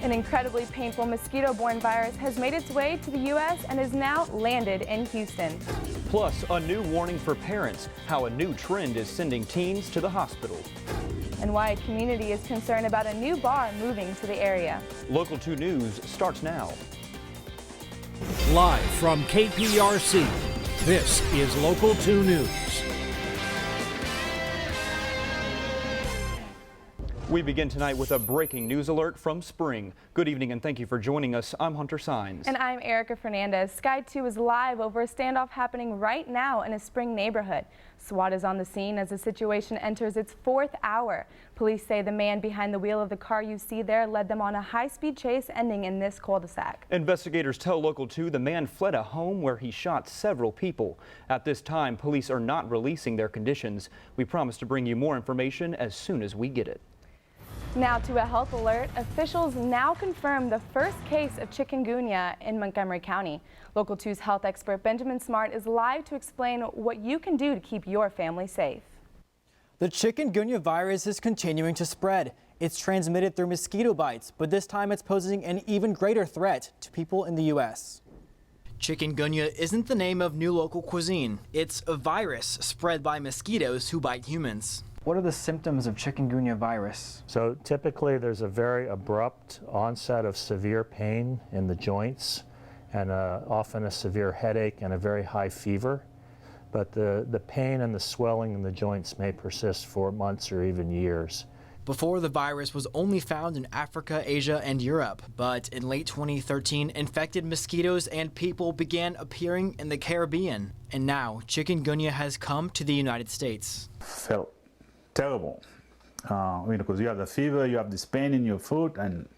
An incredibly painful mosquito-borne virus has made its way to the U.S. and has now landed in Houston. Plus, a new warning for parents, how a new trend is sending teens to the hospital. And why a community is concerned about a new bar moving to the area. Local 2 News starts now. Live from KPRC, this is Local 2 News. We begin tonight with a breaking news alert from Spring. Good evening and thank you for joining us. I'm Hunter Sines. And I'm Erica Fernandez. Sky 2 is live over a standoff happening right now in a Spring neighborhood. SWAT is on the scene as the situation enters its 4th hour. Police say the man behind the wheel of the car you see there led them on a high-speed chase ending in this cul-de-sac. Investigators tell Local 2 the man fled a home where he shot several people. At this time, police are not releasing their conditions. We promise to bring you more information as soon as we get it. Now to a health alert. Officials now confirm the first case of chikungunya in Montgomery County. Local 2's health expert Benjamin Smart is live to explain what you can do to keep your family safe. The chikungunya virus is continuing to spread. It's transmitted through mosquito bites, but this time it's posing an even greater threat to people in the U.S. Chikungunya isn't the name of new local cuisine. It's a virus spread by mosquitoes who bite humans. What are the symptoms of chikungunya virus? So typically there's a very abrupt onset of severe pain in the joints and often a severe headache and a very high fever. But the pain and the swelling in the joints may persist for months or even years. Before, the virus was only found in Africa, Asia, and Europe. But in late 2013, infected mosquitoes and people began appearing in the Caribbean. And now, chikungunya has come to the United States. Felt terrible, because you have the fever, you have this pain in your foot, and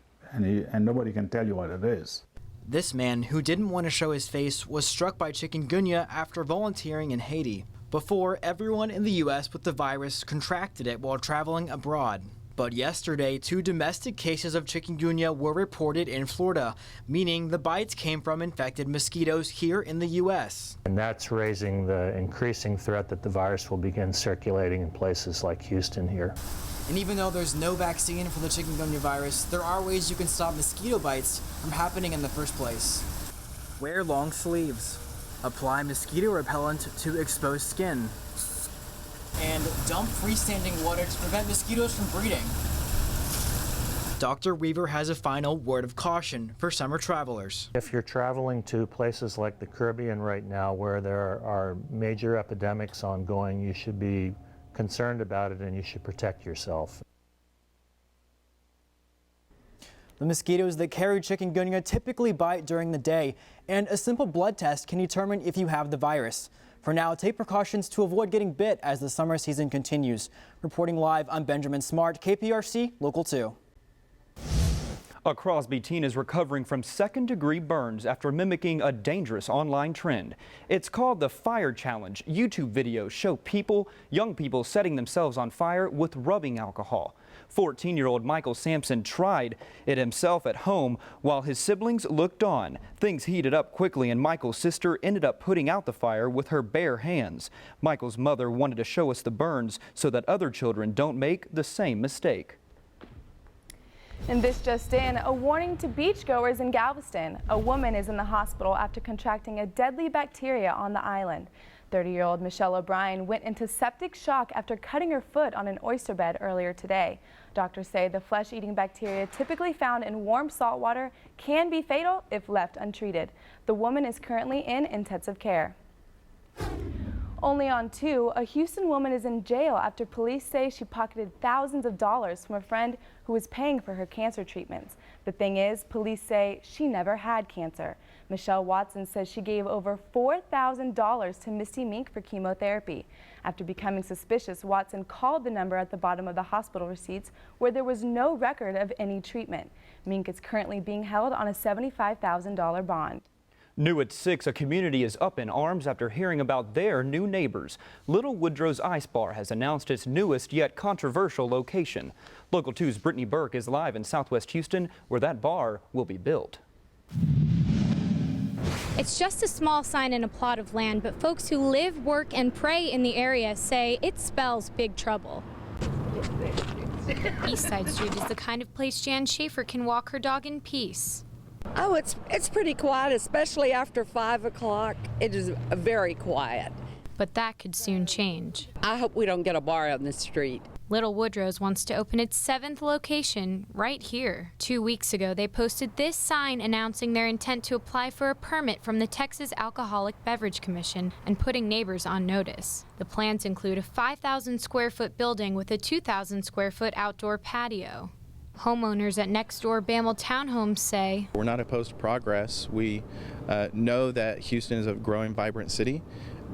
nobody can tell you what it is. This man, who didn't want to show his face, was struck by chikungunya after volunteering in Haiti. Before, everyone in the U.S. with the virus contracted it while traveling abroad. But yesterday, 2 domestic cases of chikungunya were reported in Florida, meaning the bites came from infected mosquitoes here in the U.S. And that's raising the increasing threat that the virus will begin circulating in places like Houston here. And even though there's no vaccine for the chikungunya virus, there are ways you can stop mosquito bites from happening in the first place. Wear long sleeves. Apply mosquito repellent to exposed skin. And dump freestanding water to prevent mosquitoes from breeding. Dr. Weaver has a final word of caution for summer travelers. If you're traveling to places like the Caribbean right now where there are major epidemics ongoing, you should be concerned about it and you should protect yourself. The mosquitoes that carry chikungunya typically bite during the day, and a simple blood test can determine if you have the virus. For now, take precautions to avoid getting bit as the summer season continues. Reporting live, I'm Benjamin Smart, KPRC Local 2. A Crosby teen is recovering from second-degree burns after mimicking a dangerous online trend. It's called the Fire Challenge. YouTube videos show young people setting themselves on fire with rubbing alcohol. 14-year-old Michael Sampson tried it himself at home while his siblings looked on. Things heated up quickly and Michael's sister ended up putting out the fire with her bare hands. Michael's mother wanted to show us the burns so that other children don't make the same mistake. And this just in, a warning to beachgoers in Galveston. A woman is in the hospital after contracting a deadly bacteria on the island. 30-year-old Michelle O'Brien went into septic shock after cutting her foot on an oyster bed earlier today. Doctors say the flesh-eating bacteria typically found in warm salt water can be fatal if left untreated. The woman is currently in intensive care. Only on 2, a Houston woman is in jail after police say she pocketed thousands of dollars from a friend who was paying for her cancer treatments. The thing is, police say she never had cancer. Michelle Watson says she gave over $4,000 to Misty Mink for chemotherapy. After becoming suspicious, Watson called the number at the bottom of the hospital receipts where there was no record of any treatment. Mink is currently being held on a $75,000 bond. New at 6, a community is up in arms after hearing about their new neighbors. Little Woodrow's Ice Bar has announced its newest yet controversial location. Local 2's Brittany Burke is live in Southwest Houston where that bar will be built. It's just a small sign in a plot of land, but folks who live, work, and pray in the area say it spells big trouble. East Side Street is the kind of place Jan Schaefer can walk her dog in peace. Oh, it's pretty quiet, especially after 5 o'clock. It is very quiet. But that could soon change. I hope we don't get a bar on the street. Little Woodrow's wants to open its 7th location right here. 2 weeks ago, they posted this sign announcing their intent to apply for a permit from the Texas Alcoholic Beverage Commission and putting neighbors on notice. The plans include a 5,000 square foot building with a 2,000 square foot outdoor patio. Homeowners at next door Bammel Townhomes say, we're not opposed to progress. We know that Houston is a growing, vibrant city,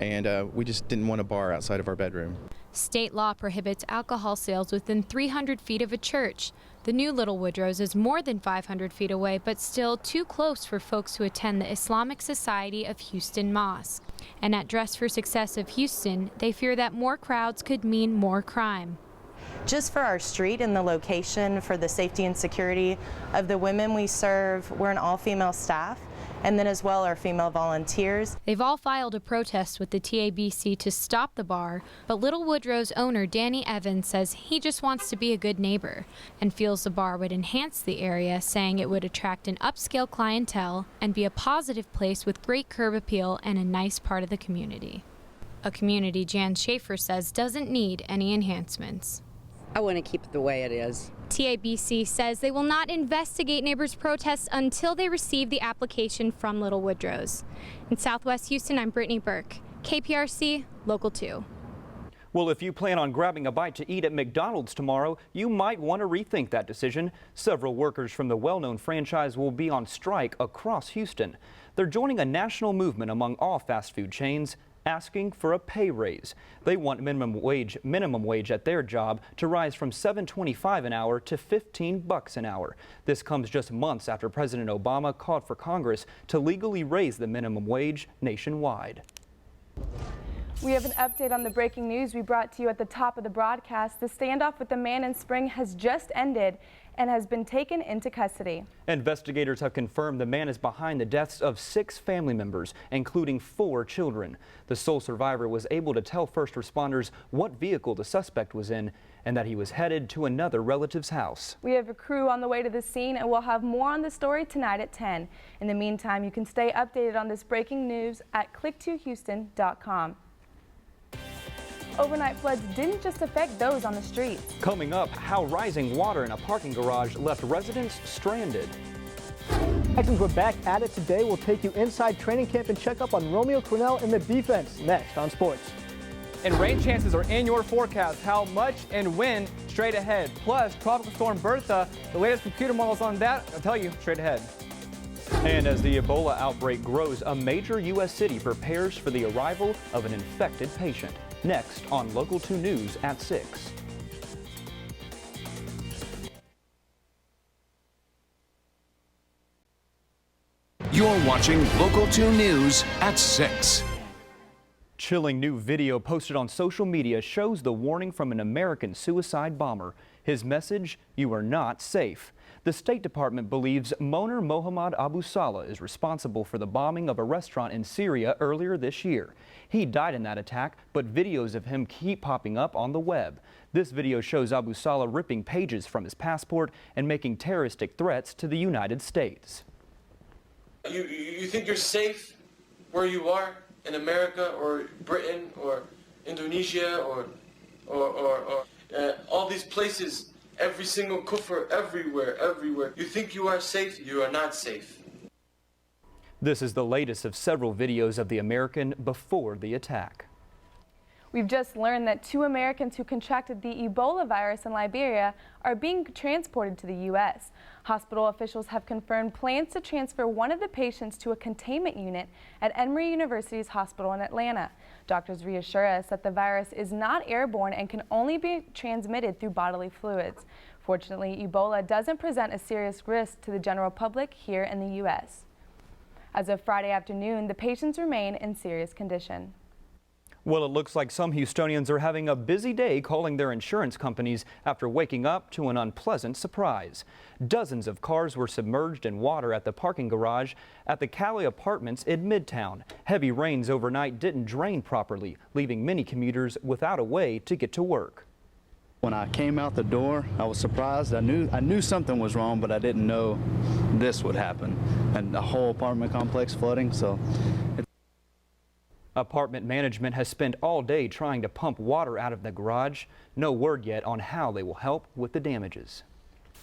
and we just didn't want a bar outside of our bedroom. State law prohibits alcohol sales within 300 feet of a church. The new Little Woodrow's is more than 500 feet away, but still too close for folks who attend the Islamic Society of Houston Mosque. And at Dress for Success of Houston, they fear that more crowds could mean more crime. Just for our street and the location, for the safety and security of the women we serve, we're an all-female staff, and then as well our female volunteers. They've all filed a protest with the TABC to stop the bar, but Little Woodrow's owner Danny Evans says he just wants to be a good neighbor and feels the bar would enhance the area, saying it would attract an upscale clientele and be a positive place with great curb appeal and a nice part of the community. A community Jan Schaefer says doesn't need any enhancements. I want to keep it the way it is. TABC says they will not investigate neighbors' protests until they receive the application from Little Woodrow's. In Southwest Houston, I'm Brittany Burke, KPRC, Local 2. Well, if you plan on grabbing a bite to eat at McDonald's tomorrow, you might want to rethink that decision. Several workers from the well-known franchise will be on strike across Houston. They're joining a national movement among all fast food chains, asking for a pay raise. They want minimum wage at their job to rise from $7.25 an hour to $15 an hour. This comes just months after President Obama called for Congress to legally raise the minimum wage nationwide. We have an update on the breaking news we brought to you at the top of the broadcast. The standoff with the man in Spring has just ended and has been taken into custody. Investigators have confirmed the man is behind the deaths of 6 family members, including 4 children. The sole survivor was able to tell first responders what vehicle the suspect was in and that he was headed to another relative's house. We have a crew on the way to the scene, and we'll have more on the story tonight at 10. In the meantime, you can stay updated on this breaking news at click2houston.com. Overnight floods didn't just affect those on the streets. Coming up, how rising water in a parking garage left residents stranded. Texans, we're back at it today. We'll take you inside training camp and check up on Romeo Cornell and the defense next on Sports. And rain chances are in your forecast. How much and when? Straight ahead. Plus, Tropical Storm Bertha, the latest computer models on that, I'll tell you straight ahead. And as the Ebola outbreak grows, a major U.S. city prepares for the arrival of an infected patient. Next on Local 2 News at 6. You're watching Local 2 News at 6. Chilling new video posted on social media shows the warning from an American suicide bomber. His message, you are not safe. The State Department believes Moner Mohammad Abu Salah is responsible for the bombing of a restaurant in Syria earlier this year. He died in that attack, but videos of him keep popping up on the web. This video shows Abu Salah ripping pages from his passport and making terroristic threats to the United States. You think you're safe where you are in America or Britain or Indonesia or all these places. Every single kufr, everywhere. You think you are safe, you are not safe. This is the latest of several videos of the American before the attack. We've just learned that 2 Americans who contracted the Ebola virus in Liberia are being transported to the U.S. Hospital officials have confirmed plans to transfer one of the patients to a containment unit at Emory University's hospital in Atlanta. Doctors reassure us that the virus is not airborne and can only be transmitted through bodily fluids. Fortunately, Ebola doesn't present a serious risk to the general public here in the U.S. As of Friday afternoon, the patients remain in serious condition. Well, it looks like some Houstonians are having a busy day calling their insurance companies after waking up to an unpleasant surprise. Dozens of cars were submerged in water at the parking garage at the Cali Apartments in Midtown. Heavy rains overnight didn't drain properly, leaving many commuters without a way to get to work. When I came out the door, I was surprised. I knew something was wrong, but I didn't know this would happen, and the whole apartment complex flooding. So. Apartment management has spent all day trying to pump water out of the garage. No word yet on how they will help with the damages.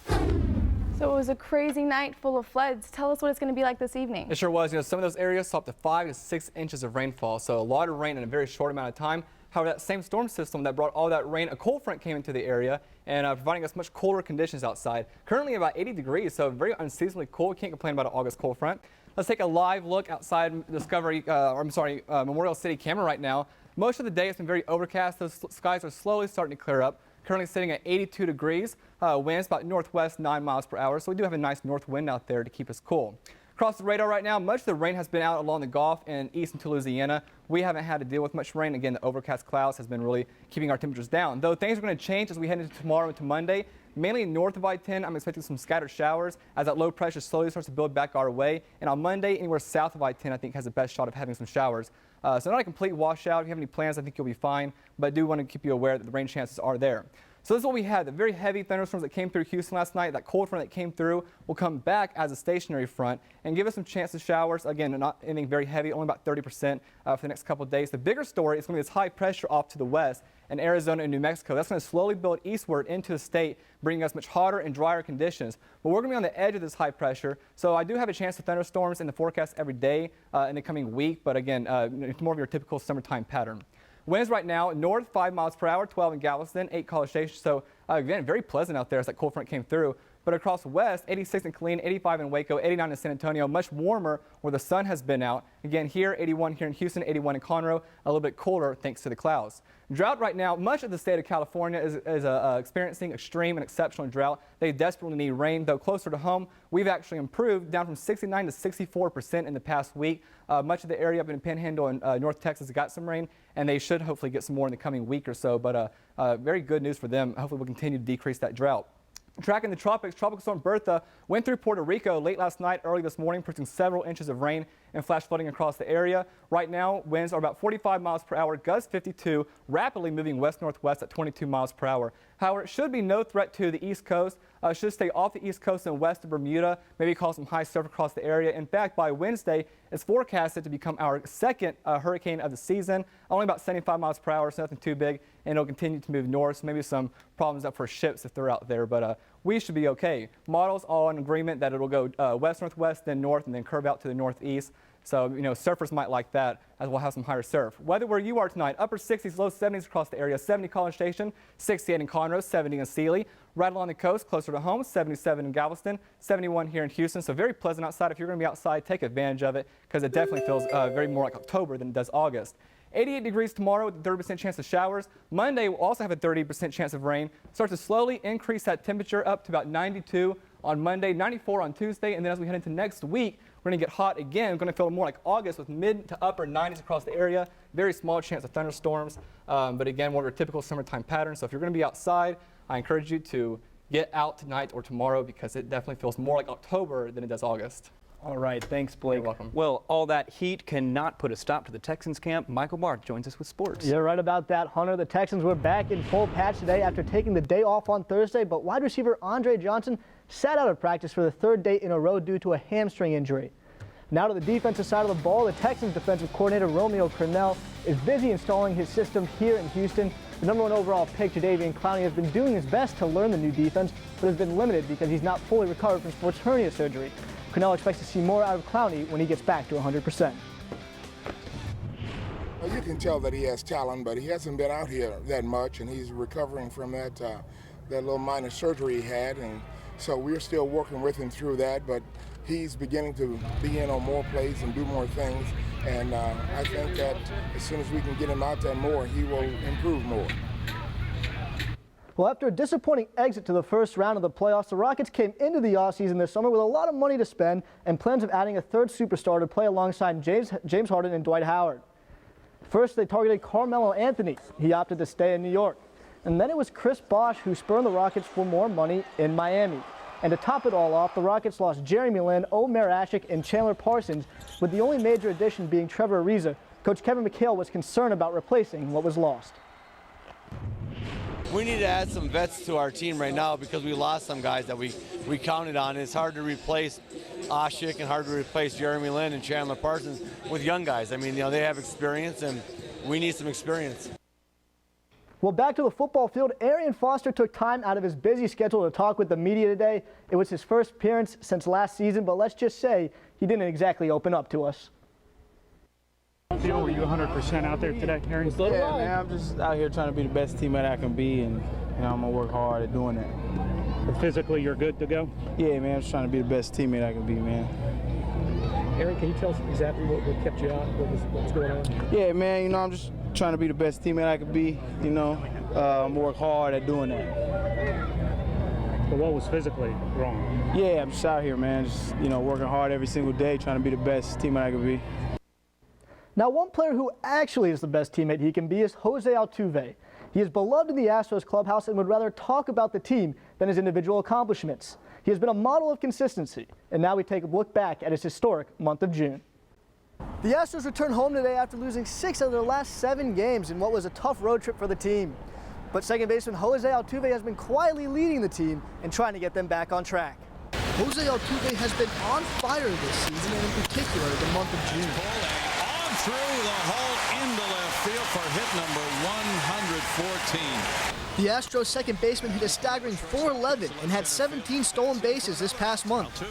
So it was a crazy night full of floods. Tell us what it's going to be like this evening. It sure was. You know, some of those areas saw up to 5 to 6 inches of rainfall, so a lot of rain in a very short amount of time. However, that same storm system that brought all that rain, a cold front came into the area and providing us much colder conditions outside. Currently about 80 degrees, so very unseasonably cold. Can't complain about an August cold front. Let's take a live look outside Memorial City camera right now. Most of the day it's been very overcast. Those skies are slowly starting to clear up. Currently sitting at 82 degrees. Winds about northwest 9 miles per hour. So we do have a nice north wind out there to keep us cool. Across the radar right now, much of the rain has been out along the Gulf and east into Louisiana. We haven't had to deal with much rain. Again, the overcast clouds has been really keeping our temperatures down. Though things are going to change as we head into tomorrow into Monday. Mainly north of I-10, I'm expecting some scattered showers as that low pressure slowly starts to build back our way. And on Monday, anywhere south of I-10, I think has the best shot of having some showers. So not a complete washout. If you have any plans, I think you'll be fine. But I do want to keep you aware that the rain chances are there. So this is what we had, the very heavy thunderstorms that came through Houston last night. That cold front that came through will come back as a stationary front and give us some chance of showers. Again, not anything very heavy, only about 30% for the next couple of days. The bigger story is going to be this high pressure off to the west in Arizona and New Mexico. That's going to slowly build eastward into the state, bringing us much hotter and drier conditions. But we're going to be on the edge of this high pressure, so I do have a chance of thunderstorms in the forecast every day in the coming week. But again, it's more of your typical summertime pattern. Winds right now, north 5 miles per hour, 12 in Galveston, 8 College Station. So again, very pleasant out there as that cold front came through. But across west, 86 in Killeen, 85 in Waco, 89 in San Antonio, much warmer where the sun has been out. Again, here, 81 here in Houston, 81 in Conroe, a little bit colder thanks to the clouds. Drought right now, much of the state of California is experiencing extreme and exceptional drought. They desperately need rain, though closer to home, we've actually improved down from 69 to 64% in the past week. Much of the area up in Panhandle and North Texas got some rain, and they should hopefully get some more in the coming week or so. But very good news for them. Hopefully we'll continue to decrease that drought. Tracking the tropics, Tropical Storm Bertha went through Puerto Rico late last night, early this morning, producing several inches of rain and flash flooding across the area. Right now, winds are about 45 miles per hour, gusts 52, rapidly moving west-northwest at 22 miles per hour. However, it should be no threat to the East Coast. Should stay off the East Coast and west of Bermuda, maybe cause some high surf across the area. In fact, by Wednesday, it's forecasted to become our second hurricane of the season. Only about 75 miles per hour, so nothing too big, and it'll continue to move north. So maybe some problems up for ships if they're out there, but we should be okay. Models all in agreement that it'll go west-northwest, then north, and then curve out to the northeast. So, you know, surfers might like that, as we'll have some higher surf. Weather where you are tonight, upper 60s, low 70s across the area. 70 College Station, 68 in Conroe, 70 in Sealy. Right along the coast, closer to home, 77 in Galveston, 71 here in Houston. So very pleasant outside. If you're going to be outside, take advantage of it, because it definitely feels very more like October than it does August. 88 degrees tomorrow with a 30% chance of showers. Monday will also have a 30% chance of rain. Start to slowly increase that temperature up to about 92 on Monday, 94 on Tuesday, and then as we head into next week, we're going to get hot again. We're going to feel more like August with mid to upper 90s across the area. Very small chance of thunderstorms, but again, more of your typical summertime pattern. So if you're going to be outside, I encourage you to get out tonight or tomorrow, because it definitely feels more like October than it does August. All right, thanks, Blake. You're welcome. Well, all that heat cannot put a stop to the Texans camp. Michael Barth joins us with sports. You're right about that, Hunter. The Texans were back in full patch today after taking the day off on Thursday, but wide receiver Andre Johnson sat out of practice for the third day in a row due to a hamstring injury. Now to the defensive side of the ball, the Texans defensive coordinator Romeo Crennel is busy installing his system here in Houston. The #1 overall pick, Jadeveon Clowney, has been doing his best to learn the new defense, but has been limited because he's not fully recovered from sports hernia surgery. Crennel expects to see more out of Clowney when he gets back to 100%. Well, you can tell that he has talent, but he hasn't been out here that much, and he's recovering from that little minor surgery he had, and so we're still working with him through that, but he's beginning to be in on more plays and do more things, and I think that as soon as we can get him out there more, he will improve more. Well, after a disappointing exit to the first round of the playoffs, the Rockets came into the offseason this summer with a lot of money to spend and plans of adding a third superstar to play alongside James Harden and Dwight Howard. First, they targeted Carmelo Anthony. He opted to stay in New York. And then it was Chris Bosh who spurned the Rockets for more money in Miami. And to top it all off, the Rockets lost Jeremy Lin, Omer Ashik, and Chandler Parsons, with the only major addition being Trevor Ariza. Coach Kevin McHale was concerned about replacing what was lost. we need to add some vets to our team right now because we lost some guys that we counted on. It's hard to replace Oshik and hard to replace Jeremy Lin and Chandler Parsons with young guys. I mean, you know, they have experience and we need some experience. Well, back to the football field, Arian Foster took time out of his busy schedule to talk with the media today. It was his first appearance since last season, but let's just say he didn't exactly open up to us. Were you 100% out there today, Arian? Yeah, man, I'm just out here trying to be the best teammate I can be, and you know, I'm gonna work hard at doing that. But physically, you're good to go? Yeah, man, I'm just trying to be the best teammate I can be, man. Aaron, can you tell us exactly what kept you out? What was going on? Yeah, man, you know, I'm just trying to be the best teammate I can be, you know. I'm gonna work hard at doing that. But what was physically wrong? Yeah, I'm just out here, man, just, you know, working hard every single day, trying to be the best teammate I can be. Now, one player who actually is the best teammate he can be is Jose Altuve. He is beloved in the Astros clubhouse and would rather talk about the team than his individual accomplishments. He has been a model of consistency, and now we take a look back at his historic month of June. The Astros return home today after losing 6 of their last 7 games in what was a tough road trip for the team. But second baseman Jose Altuve has been quietly leading the team and trying to get them back on track. Jose Altuve has been on fire this season, and in particular the month of June. On through the hole into left field for hit number 114. The Astros second baseman hit a staggering .411 and had 17 stolen bases this past month.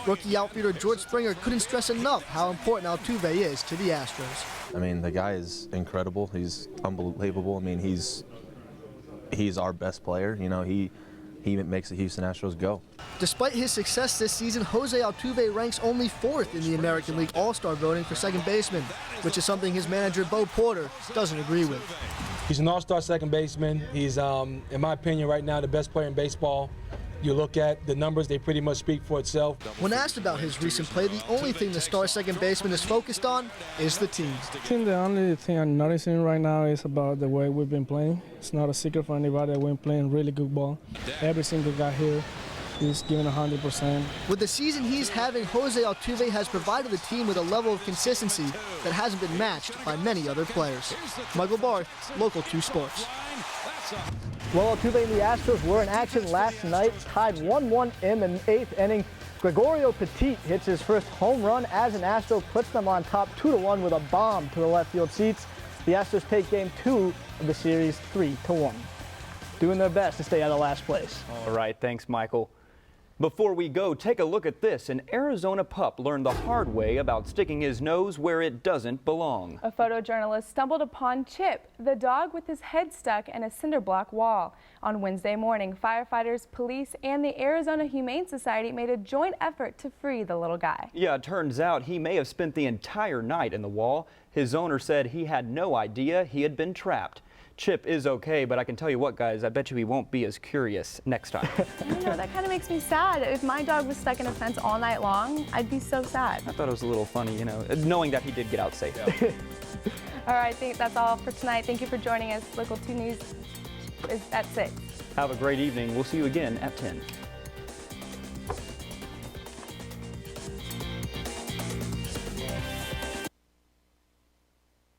Rookie outfielder George Springer couldn't stress enough how important Altuve is to the Astros. I mean, the guy is incredible. He's unbelievable. I mean, he's our best player. You know, he makes the Houston Astros go. Despite his success this season, Jose Altuve ranks only 4th in the American League All-Star voting for second baseman, which is something his manager Bo Porter doesn't agree with. He's an all-star second baseman. He's, in my opinion, right now the best player in baseball. You look at the numbers, they pretty much speak for itself. When asked about his recent play, the only thing the star second baseman is focused on is the team. I think the only thing I'm noticing right now is about the way we've been playing. It's not a secret for anybody that we're playing really good ball. Every single guy here is giving 100%. With the season he's having, Jose Altuve has provided the team with a level of consistency that hasn't been matched by many other players. Michael Barth, Local 2 Sports. Well, Altuve and the Astros were in action last night, tied 1-1 in the 8th inning. Gregorio Petit hits his first home run as an Astro, puts them on top 2-1 with a bomb to the left field seats. The Astros take game 2 of the series 3-1. Doing their best to stay out of last place. All right, thanks, Michael. Before we go, take a look at this. An Arizona pup learned the hard way about sticking his nose where it doesn't belong. A photojournalist stumbled upon Chip, the dog with his head stuck in a cinder block wall. On Wednesday morning, firefighters, police, and the Arizona Humane Society made a joint effort to free the little guy. Yeah, it turns out he may have spent the entire night in the wall. His owner said he had no idea he had been trapped. Chip is okay, but I can tell you what, guys, I bet you he won't be as curious next time. I know, that kind of makes me sad. If my dog was stuck in a fence all night long, I'd be so sad. I thought it was a little funny, you know, knowing that he did get out safe. All right, I think that's all for tonight. Thank you for joining us. Local 2 News is at 6. Have a great evening. We'll see you again at 10.